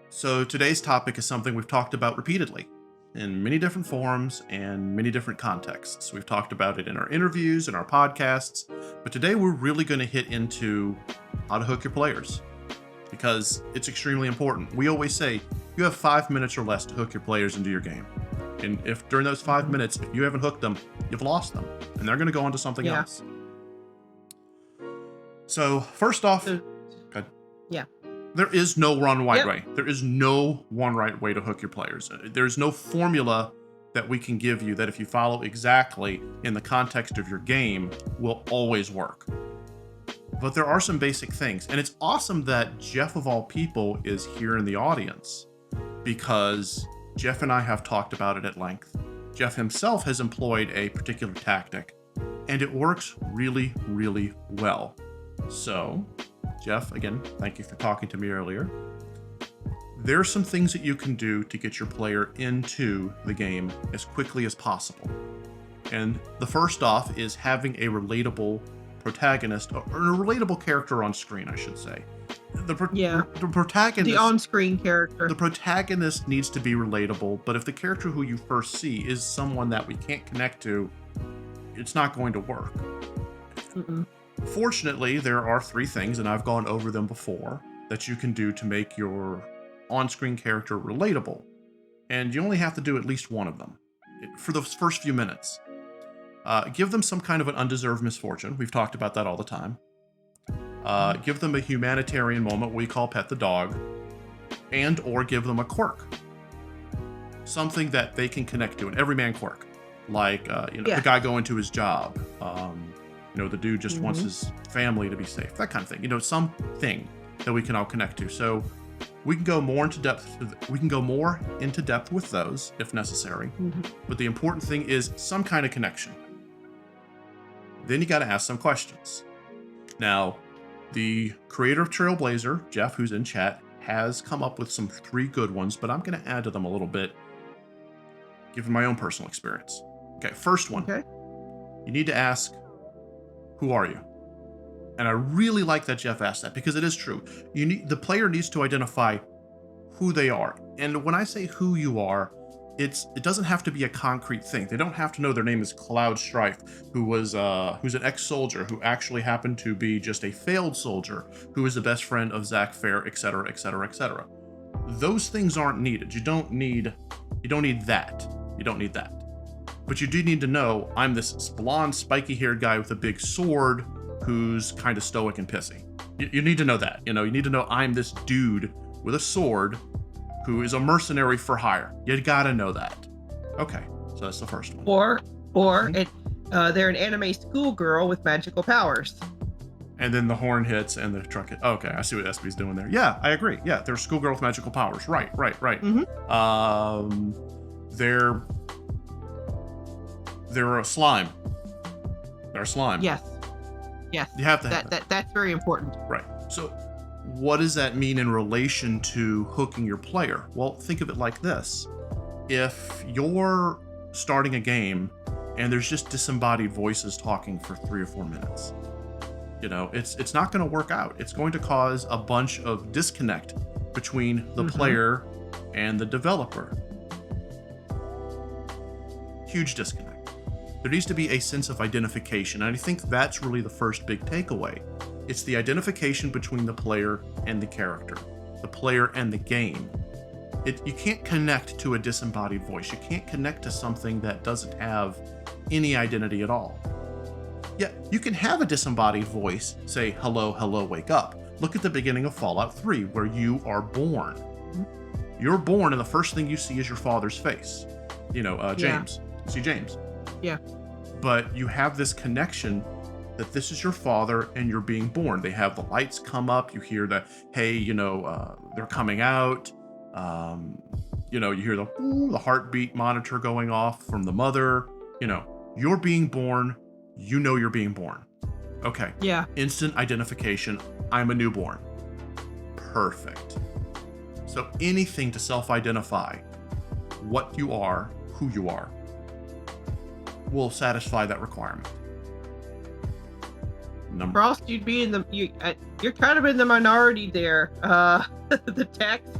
So today's topic is something we've talked about repeatedly in many different forms and many different contexts. We've talked about it in our interviews and our podcasts, but today we're really going to hit into how to hook your players because it's extremely important. We always say you have 5 minutes or less to hook your players into your game. And if during those 5 minutes, if you haven't hooked them, you've lost them and they're going to go on to something else. So first off, there is no one right way. There is no one right way to hook your players. There's no formula that we can give you that if you follow exactly in the context of your game will always work. But there are some basic things. And it's awesome that Jeff of all people is here in the audience because Jeff and I have talked about it at length. Jeff himself has employed a particular tactic and it works really, really well. So, Jeff, again, thank you for talking to me earlier. There are some things that you can do to get your player into the game as quickly as possible. And the first off is having a relatable protagonist, or a relatable character on screen, I should say. The protagonist... The on-screen character. The protagonist needs to be relatable, but if the character who you first see is someone that we can't connect to, it's not going to work. Fortunately, there are 3 things, and I've gone over them before, that you can do to make your on-screen character relatable. And you only have to do at least one of them for the first few minutes. Give them some kind of an undeserved misfortune. We've talked about that all the time. Give them a humanitarian moment we call pet the dog, and or give them a quirk. Something that they can connect to, an everyman quirk. Like, the guy going to his job. The dude just wants his family to be safe, that kind of thing. Something that we can all connect to. So we can go more into depth. We can go more into depth with those if necessary. But the important thing is some kind of connection. Then you got to ask some questions. Now, the creator of Trailblazer, Jeff, who's in chat, has come up with some 3 good ones, but I'm going to add to them a little bit, given my own personal experience. Okay, first one. You need to ask, who are you? And I really like that Jeff asked that because it is true. The player needs to identify who they are. And when I say who you are, it doesn't have to be a concrete thing. They don't have to know their name is Cloud Strife, who's an ex-soldier who actually happened to be just a failed soldier who is the best friend of Zach Fair, etc., etc., etc. Those things aren't needed. You don't need that. You don't need that. But you do need to know, I'm this blonde, spiky-haired guy with a big sword who's kind of stoic and pissy. You need to know that. You need to know I'm this dude with a sword who is a mercenary for hire. You gotta know that. Okay, so that's the first one. Or they're an anime schoolgirl with magical powers. And then the horn hits and the truck hits. Okay, I see what SB's doing there. Yeah, I agree. Yeah, they're a schoolgirl with magical powers. Right. They're a slime. They're a slime. Yes. You have to have that. That's very important. Right. So what does that mean in relation to hooking your player? Well, think of it like this. If you're starting a game and there's just disembodied voices talking for 3 or 4 minutes, it's not going to work out. It's going to cause a bunch of disconnect between the player and the developer. Huge disconnect. There needs to be a sense of identification, and I think that's really the first big takeaway. It's the identification between the player and the character, the player and the game. You can't connect to a disembodied voice. You can't connect to something that doesn't have any identity at all. Yeah, you can have a disembodied voice say, hello, hello, wake up. Look at the beginning of Fallout 3, where you are born. You're born, and the first thing you see is your father's face. James. You see James. Yeah. But you have this connection that this is your father and you're being born. They have the lights come up. You hear the, hey, they're coming out. You hear the heartbeat monitor going off from the mother. You're being born. You're being born. Okay. Yeah. Instant identification. I'm a newborn. Perfect. So anything to self-identify what you are, who you are, will satisfy that requirement. Frost, you'd be you're kind of in the minority there. The text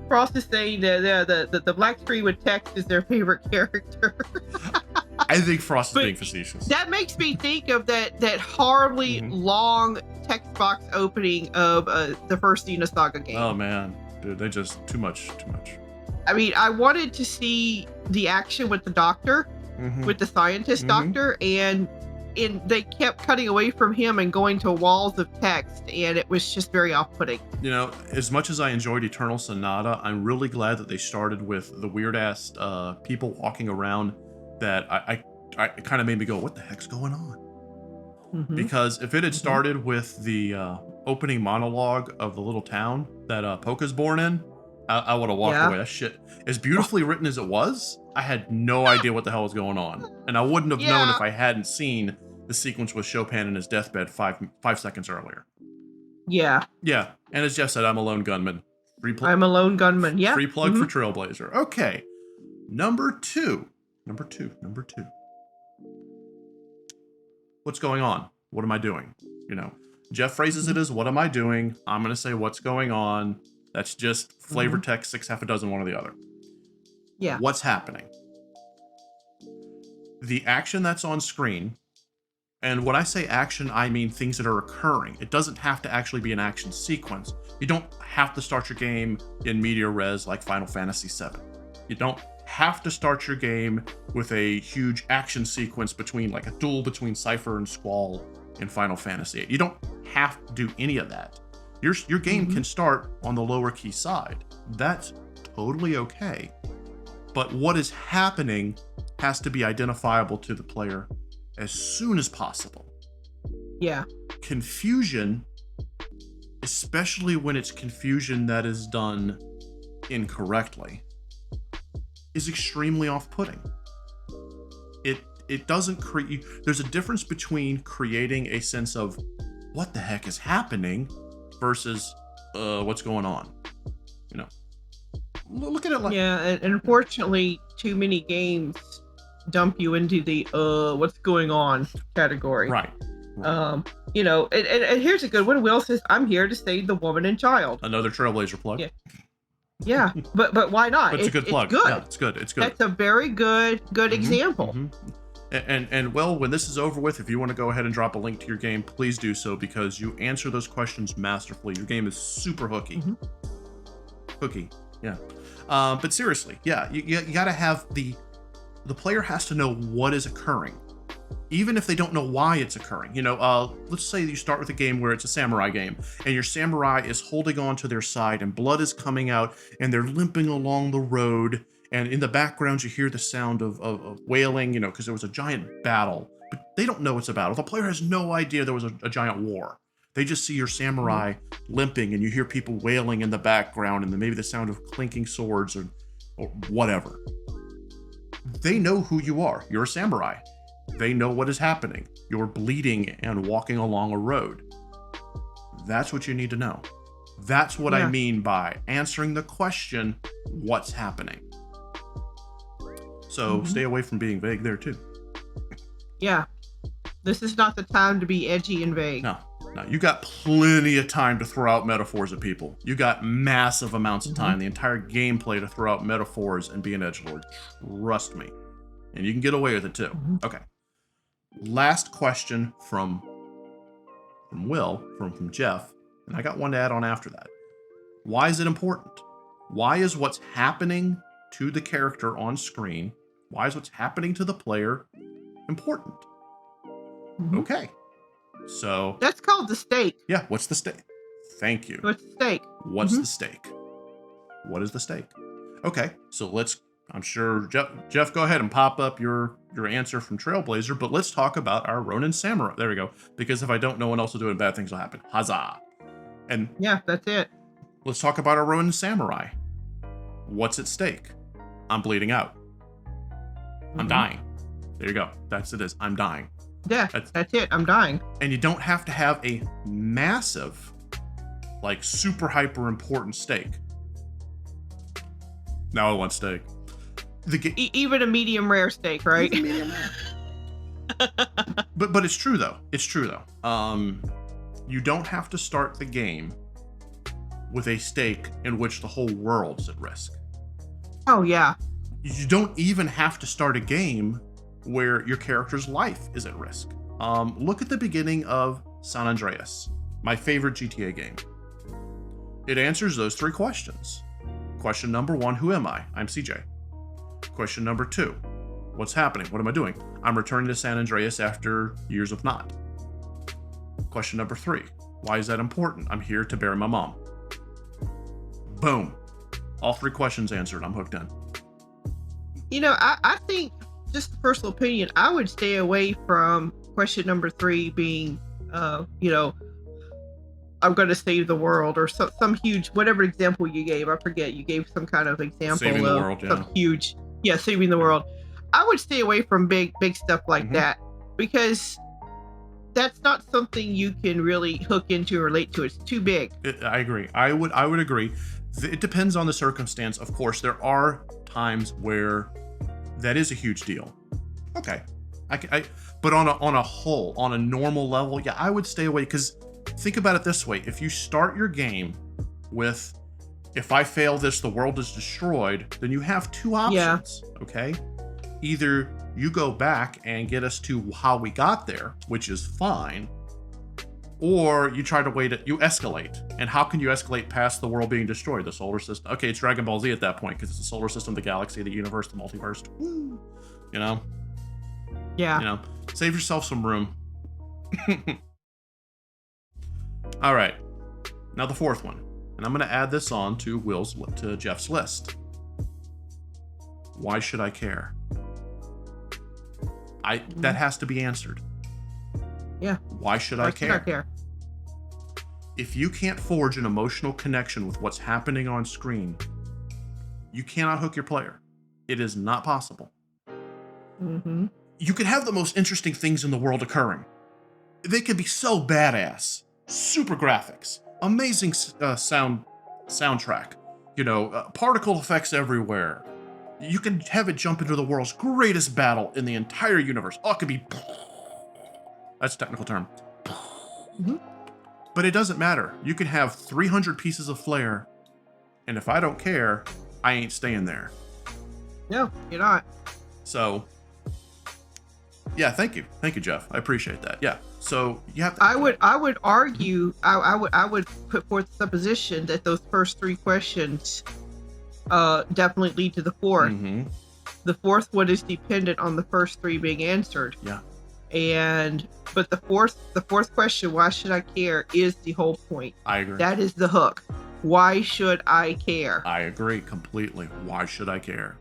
Frost is saying that the black screen with text is their favorite character. I think Frost is But being facetious. That makes me think of that horribly long text box opening of the first Xenosaga game. Oh man, dude, they just too much. I mean, I wanted to see the action with the doctor, with the scientist doctor, and they kept cutting away from him and going to walls of text, and it was just very off-putting. You know, as much as I enjoyed Eternal Sonata, I'm really glad that they started with the weird-ass people walking around that I kind of made me go, what the heck's going on? Because if it had started with the opening monologue of the little town that Polka's born in, I would have walked away. That shit, as beautifully written as it was, I had no idea what the hell was going on. And I wouldn't have known if I hadn't seen the sequence with Chopin in his deathbed 5 seconds earlier. Yeah. And as Jeff said, I'm a lone gunman. I'm a lone gunman. Yeah. Free plug for Trailblazer. Okay. Number two. What's going on? What am I doing? You know, Jeff phrases it as, what am I doing? I'm going to say, what's going on? That's just flavor text, 6 half a dozen, one or the other. Yeah. What's happening? The action that's on screen, and when I say action, I mean things that are occurring. It doesn't have to actually be an action sequence. You don't have to start your game in media res like Final Fantasy VII. You don't have to start your game with a huge action sequence between, like, a duel between Cypher and Squall in Final Fantasy VIII. You don't have to do any of that. Your game can start on the lower key side. That's totally okay. But what is happening has to be identifiable to the player as soon as possible. Yeah. Confusion, especially when it's confusion that is done incorrectly, is extremely off-putting. It doesn't create... There's a difference between creating a sense of what the heck is happening versus what's going on. You know, look at it like... Yeah, and unfortunately, too many games dump you into the what's going on category. Right. You know, and here's a good one. Will says, I'm here to save the woman and child. Another Trailblazer plug. Yeah, but why not? But it's a good plug. It's good. Yeah, it's good. It's good. That's a very good example. And well, when this is over with, if you want to go ahead and drop a link to your game, please do so, because you answer those questions masterfully. Your game is super hooky. Hooky, yeah. But seriously, yeah, you got to have the player has to know what is occurring, even if they don't know why it's occurring. You know, let's say you start with a game where it's a samurai game, and your samurai is holding on to their side, and blood is coming out, and they're limping along the road. And in the background, you hear the sound of wailing, you know, because there was a giant battle. But they don't know it's a battle. The player has no idea there was a giant war. They just see your samurai limping, and you hear people wailing in the background, and then maybe the sound of clinking swords or whatever. They know who you are. You're a samurai. They know what is happening. You're bleeding and walking along a road. That's what you need to know. That's what I mean by answering the question, what's happening? So stay away from being vague there too. Yeah. This is not the time to be edgy and vague. No, you got plenty of time to throw out metaphors at people. You got massive amounts of time, the entire gameplay, to throw out metaphors and be an edgelord. Trust me. And you can get away with it too. Okay. Last question from Will, from Jeff, and I got one to add on after that. Why is it important? Why is what's happening to the character on screen, why is what's happening to the player important? Okay. So... That's called the stake. Yeah, what's the stake? Thank you. What's the stake? What's the stake? What is the stake? Okay, so let's... I'm sure, Jeff, go ahead and pop up your answer from Trailblazer, but let's talk about our Ronin Samurai. There we go. Because if I don't, no one else will do it, bad things will happen. Huzzah! And... Yeah, that's it. Let's talk about our Ronin Samurai. What's at stake? I'm bleeding out. I'm dying. There you go. That's it. I'm dying. Yeah, that's it. I'm dying. And you don't have to have a massive, like, super hyper important stake. Now I want steak. Even a medium rare steak, right? Medium rare. But it's true though. It's true though. You don't have to start the game with a stake in which the whole world's at risk. Oh, yeah. You don't even have to start a game where your character's life is at risk. Look at the beginning of San Andreas, my favorite GTA game. It answers those 3 questions. Question number 1, who am I? I'm CJ. Question number 2, what's happening? What am I doing? I'm returning to San Andreas after years of not. Question number 3, why is that important? I'm here to bury my mom. Boom. All 3 questions answered. I'm hooked in. You know, I think, just a personal opinion, I would stay away from question number 3 being, you know, I'm going to save the world, or some huge, whatever example you gave. I forget. You gave some kind of example Saving the world, some huge, saving the world. I would stay away from big stuff like that, because that's not something you can really hook into or relate to. It's too big. I agree. I would agree. It depends on the circumstance. Of course, there are times where that is a huge deal. Okay. But on a whole, on a normal level, yeah, I would stay away, because think about it this way. If you start your game with, if I fail this, the world is destroyed, then you have 2 options, okay? Either you go back and get us to how we got there, which is fine, or you try to you escalate. And how can you escalate past the world being destroyed? The solar system. Okay, it's Dragon Ball Z at that point, because it's the solar system, the galaxy, the universe, the multiverse. Woo. You know? Yeah. You know, save yourself some room. All right, now the 4th one, and I'm going to add this on to Jeff's list. Why should I care? That has to be answered. Yeah. Why should I care? Should I care? If you can't forge an emotional connection with what's happening on screen, you cannot hook your player. It is not possible. Mm-hmm. You could have the most interesting things in the world occurring. They could be so badass. Super graphics, amazing soundtrack, you know, particle effects everywhere. You can have it jump into the world's greatest battle in the entire universe. Oh, it could be, that's a technical term. Mm-hmm. But it doesn't matter. You can have 300 pieces of flair, and if I don't care, I ain't staying there. No, you're not. So, yeah, thank you, Jeff. I appreciate that. Yeah. So you have to. I would argue. I would put forth the supposition that those first 3 questions definitely lead to the 4th. Mm-hmm. The 4th one is dependent on the first 3 being answered. Yeah. But the fourth question, why should I care, is the whole point. I agree. That is the hook. Why should I care? I agree completely. Why should I care?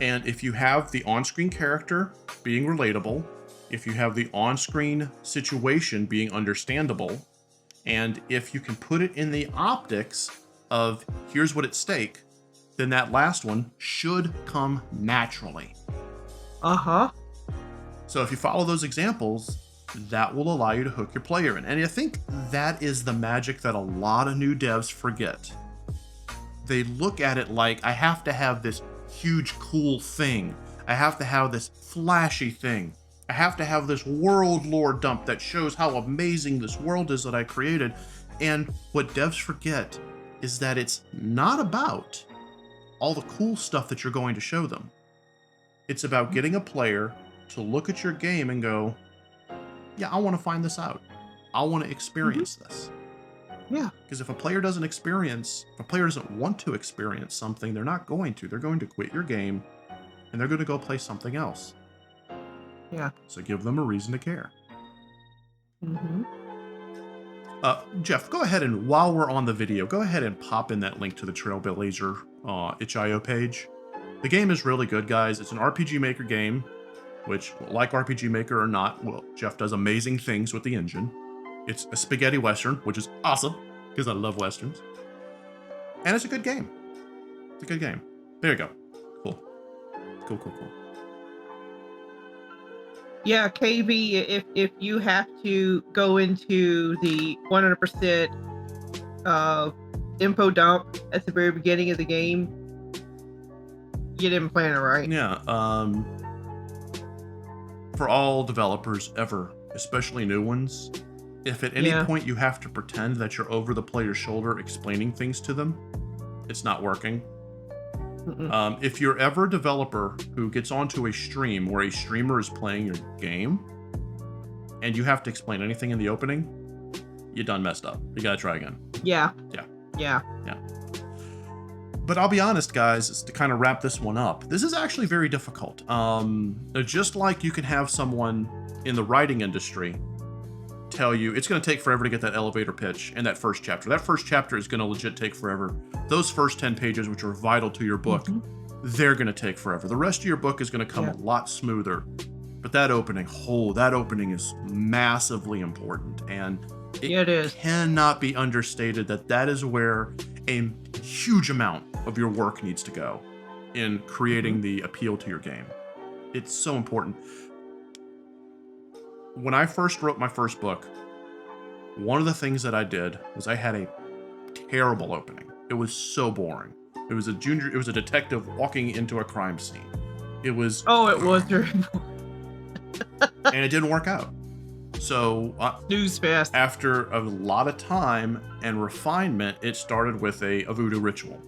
And if you have the on-screen character being relatable, if you have the on-screen situation being understandable, and if you can put it in the optics of here's what at stake, then that last one should come naturally. Uh-huh. So if you follow those examples, that will allow you to hook your player in. And I think that is the magic that a lot of new devs forget. They look at it like, I have to have this huge cool thing. I have to have this flashy thing. I have to have this world lore dump that shows how amazing this world is that I created. And what devs forget is that it's not about all the cool stuff that you're going to show them. It's about getting a player to look at your game and go, yeah, I want to find this out. I want to experience this. Yeah. Because if a player doesn't want to experience something, they're not going to. They're going to quit your game and they're going to go play something else. Yeah. So give them a reason to care. Mm-hmm. Jeff, go ahead and, while we're on the video, go ahead and pop in that link to the Trailblazer itch.io page. The game is really good, guys. It's an RPG Maker game, which, like RPG Maker or not, well, Jeff does amazing things with the engine. It's a spaghetti western, which is awesome, because I love westerns. And it's a good game. It's a good game. There you go. Cool. Cool. Yeah, KV, if you have to go into the 100% info dump at the very beginning of the game, you didn't plan it right. Yeah, for all developers ever, especially new ones, If at any point you have to pretend that you're over the player's shoulder explaining things to them, it's not working. If you're ever a developer who gets onto a stream where a streamer is playing your game and you have to explain anything in the opening, you done messed up. You gotta try again. Yeah. But I'll be honest, guys, to kind of wrap this one up, this is actually very difficult. Just like you can have someone in the writing industry tell you it's going to take forever to get that elevator pitch in that first chapter. That first chapter is going to legit take forever. Those first 10 pages, which are vital to your book, they're going to take forever. The rest of your book is going to come a lot smoother. But that opening, that opening is massively important. And it is. Cannot be understated that that is where a huge amount of your work needs to go in creating the appeal to your game. It's so important. When I first wrote my first book, one of the things that I did was I had a terrible opening. It was so boring. It was a detective walking into a crime scene. It was and it didn't work out. So snooze fest. After a lot of time and refinement, it started with a voodoo ritual.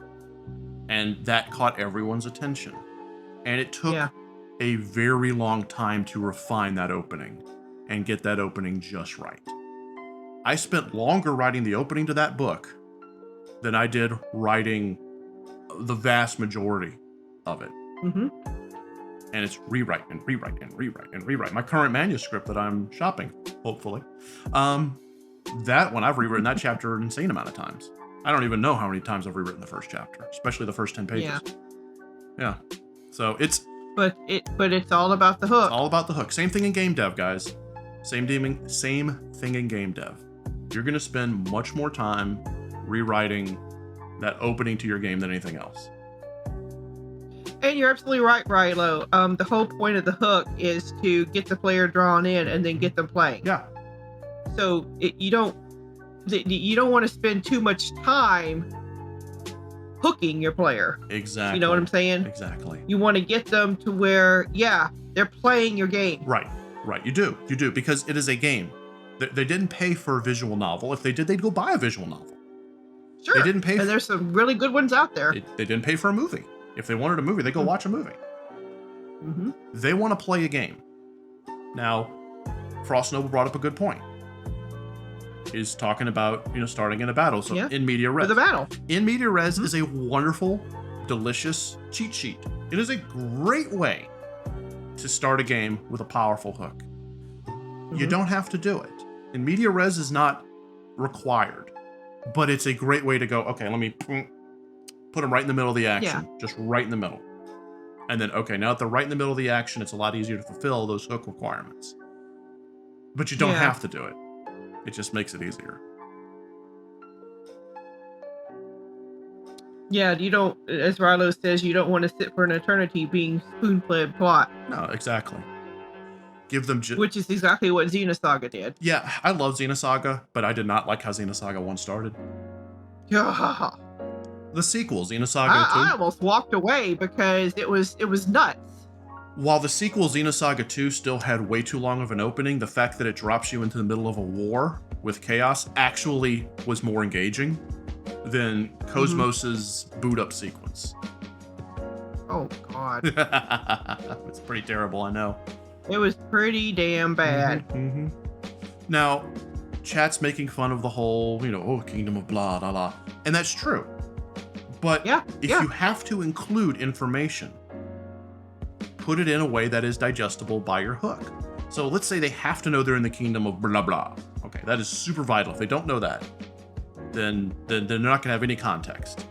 And that caught everyone's attention. And it took a very long time to refine that opening and get that opening just right. I spent longer writing the opening to that book than I did writing the vast majority of it. And it's rewrite and rewrite and rewrite and rewrite. My current manuscript that I'm shopping, hopefully, that one I've rewritten that chapter an insane amount of times. I don't even know how many times I've rewritten the first chapter, especially the first 10 pages. Yeah. So it's... But it's all about the hook. It's all about the hook. Same thing in game dev, guys. Same thing in game dev. You're going to spend much more time rewriting that opening to your game than anything else. And you're absolutely right, Rilo. The whole point of the hook is to get the player drawn in and then get them playing. Yeah. So you don't want to spend too much time hooking your player. Exactly. You know what I'm saying? Exactly. You want to get them to where, they're playing your game. Right. You do, because it is a game. They didn't pay for a visual novel. If they did, they'd go buy a visual novel. Sure. They didn't pay. And there's some really good ones out there. They didn't pay for a movie. If they wanted a movie, they go watch a movie. They want to play a game. Now, Frost Noble brought up a good point. He's talking about, starting in a battle. So in media res. For the battle. In media res is a wonderful, delicious cheat sheet. It is a great way to start a game with a powerful hook. You don't have to do it. In media res is not required, but it's a great way to go, okay, let me put them right in the middle of the action. Just right in the middle. And then, okay, now that they're right in the middle of the action, it's a lot easier to fulfill those hook requirements. But you don't have to do it. It just makes it easier. Yeah, you don't, as Rilo says, you don't want to sit for an eternity being spoon-fed plot. No, exactly. Give them which is exactly what Xenosaga did. Yeah, I love Xenosaga, but I did not like how Xenosaga 1 started. Yeah. The sequel, Xenosaga 2. I almost walked away because it was nuts. While the sequel, Xenosaga 2, still had way too long of an opening, the fact that it drops you into the middle of a war with chaos actually was more engaging than Cosmos's boot up sequence. Oh, God. It's pretty terrible, I know. It was pretty damn bad. Now, chat's making fun of the whole, Kingdom of blah, blah, blah. And that's true. But if you have to include information, put it in a way that is digestible by your hook. So let's say they have to know they're in the kingdom of blah, blah. Okay, that is super vital. If they don't know that, then they're not going to have any context.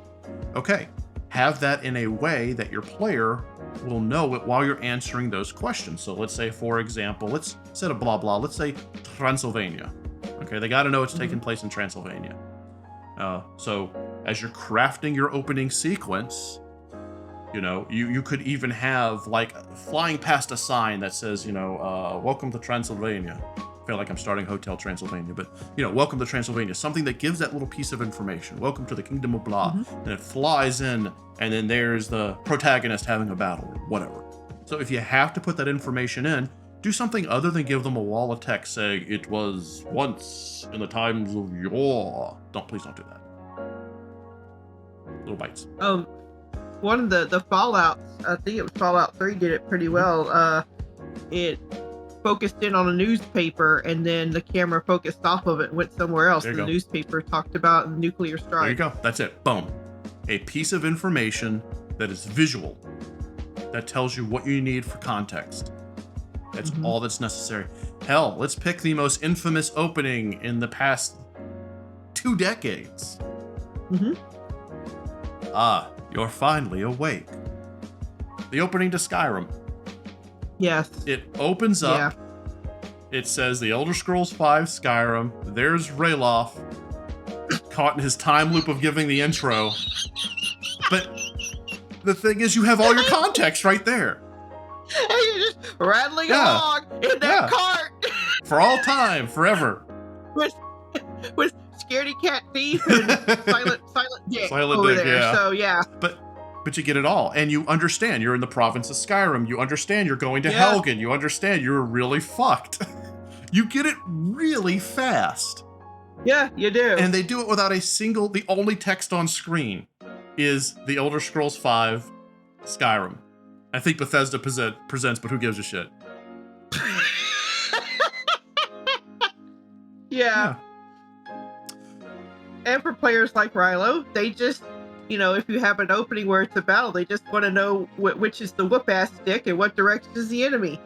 Okay, have that in a way that your player will know it while you're answering those questions. So let's say, for example, let's instead of blah, blah, let's say Transylvania. Okay, they got to know it's taking place in Transylvania. So as you're crafting your opening sequence, you could even have like flying past a sign that says, welcome to Transylvania. I feel like I'm starting Hotel Transylvania, but welcome to Transylvania. Something that gives that little piece of information. Welcome to the Kingdom of Blah. And it flies in, and then there's the protagonist having a battle or whatever. So if you have to put that information in, Do something other than give them a wall of text saying, it was once in the times of yore. Please don't do that. Little bites. One of the Fallouts, I think it was Fallout 3, did it pretty well. It focused in on a newspaper, and then the camera focused off of it and went somewhere else. And the newspaper talked about the nuclear strike. There you go. That's it. Boom. A piece of information that is visual, that tells you what you need for context. That's all that's necessary. Hell, let's pick the most infamous opening in the past 2 decades. You're finally awake. The opening to Skyrim. Yes. It opens up. Yeah. It says The Elder Scrolls V Skyrim. There's Rayloff, caught in his time loop of giving the intro. But the thing is, you have all your context right there. And you're just rattling along in that cart. For all time, forever. With scaredy cat thief and silent dick over there. Yeah. So yeah. But you get it all, and you understand you're in the province of Skyrim. You understand you're going to Helgen. You understand you're really fucked. You get it really fast. Yeah, you do. And they do it without the only text on screen is The Elder Scrolls V Skyrim. I think Bethesda presents, but who gives a shit? Yeah. And for players like Rilo, they just, if you have an opening where it's a battle, they just want to know which is the whoop-ass stick and what direction is the enemy.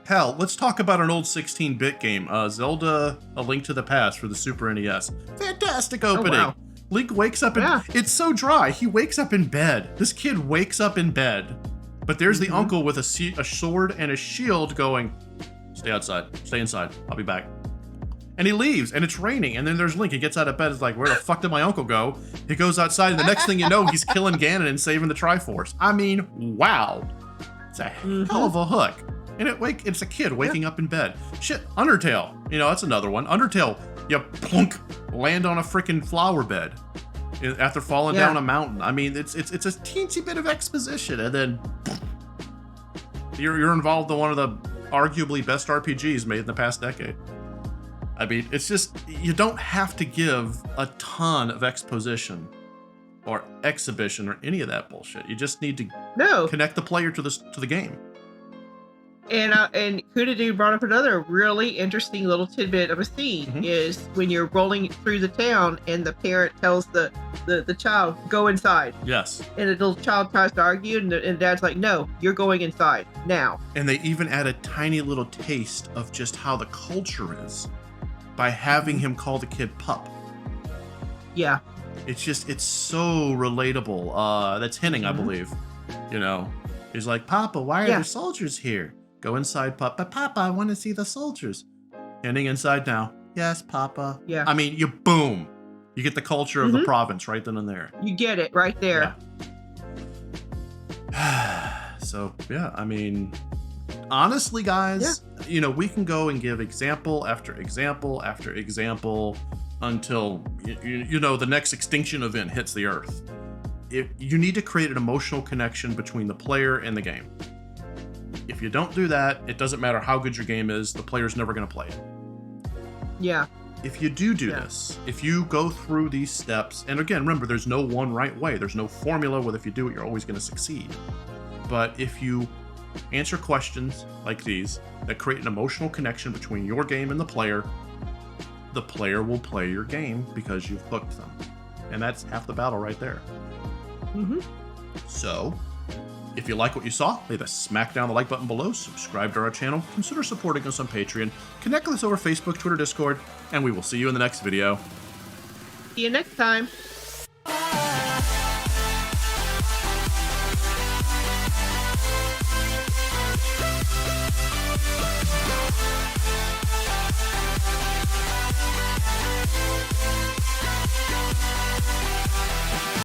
Hell, let's talk about an old 16-bit game, Zelda: A Link to the Past for the Super NES. Fantastic opening. Oh, wow. Link wakes up it's so dry. He wakes up in bed. This kid wakes up in bed, but there's the uncle with a sword and a shield going, stay outside, stay inside, I'll be back. And he leaves, and it's raining, and then there's Link. He gets out of bed, it's like, where the fuck did my uncle go? He goes outside, and the next thing you know, he's killing Ganon and saving the Triforce. I mean, wow. It's a hell of a hook. And it's a kid waking up in bed. Shit, Undertale. That's another one. Undertale, you plunk, land on a freaking flower bed after falling down a mountain. I mean, it's a teensy bit of exposition, and then you're involved in one of the arguably best RPGs made in the past decade. I mean, it's just, you don't have to give a ton of exposition or exhibition or any of that bullshit. You just need to connect the player to the game. And Kuda Dude brought up another really interesting little tidbit of a scene is when you're rolling through the town and the parent tells the child, go inside. Yes. And the little child tries to argue and dad's like, no, you're going inside now. And they even add a tiny little taste of just how the culture is by having him call the kid pup. Yeah. It's so relatable. That's Henning, I believe. He's like, Papa, why are there soldiers here? Go inside, Papa. But Papa, I want to see the soldiers. Henning inside now. Yes, Papa. Yeah. I mean, you get the culture of the province right then and there. You get it right there. Yeah. So, yeah, I mean, honestly, guys, we can go and give example after example after example until, the next extinction event hits the earth. You need to create an emotional connection between the player and the game. If you don't do that, it doesn't matter how good your game is, the player's never going to play it. Yeah. If you do this, if you go through these steps, and again, remember, there's no one right way. There's no formula where if you do it, you're always going to succeed. But if you answer questions like these that create an emotional connection between your game and the player will play your game because you've hooked them. And that's half the battle right there. So, if you like what you saw, leave a smack down the like button below, subscribe to our channel, consider supporting us on Patreon, connect with us over Facebook, Twitter, Discord, and we will see you in the next video. See you next time.